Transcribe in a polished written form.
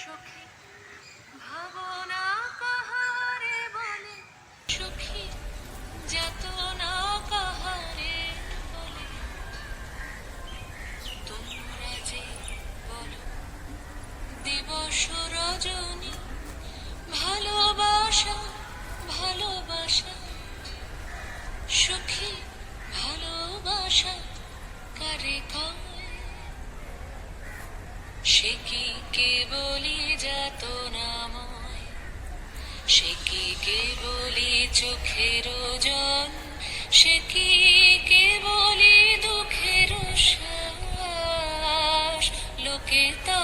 সখী ভাবনা কাহারে বলে, সখী যাতনা কাহারে বলে। তোমরা যে বলো দিবস রজনী, ভালোবাসা ভালোবাসা, সখী ভালোবাসা কারে কয়? সে কি কেবলি যাতনাময়, সে কি কেবলি চোখের জন, সে কি কেবলি দুঃখের শ্বাস, লোকে তা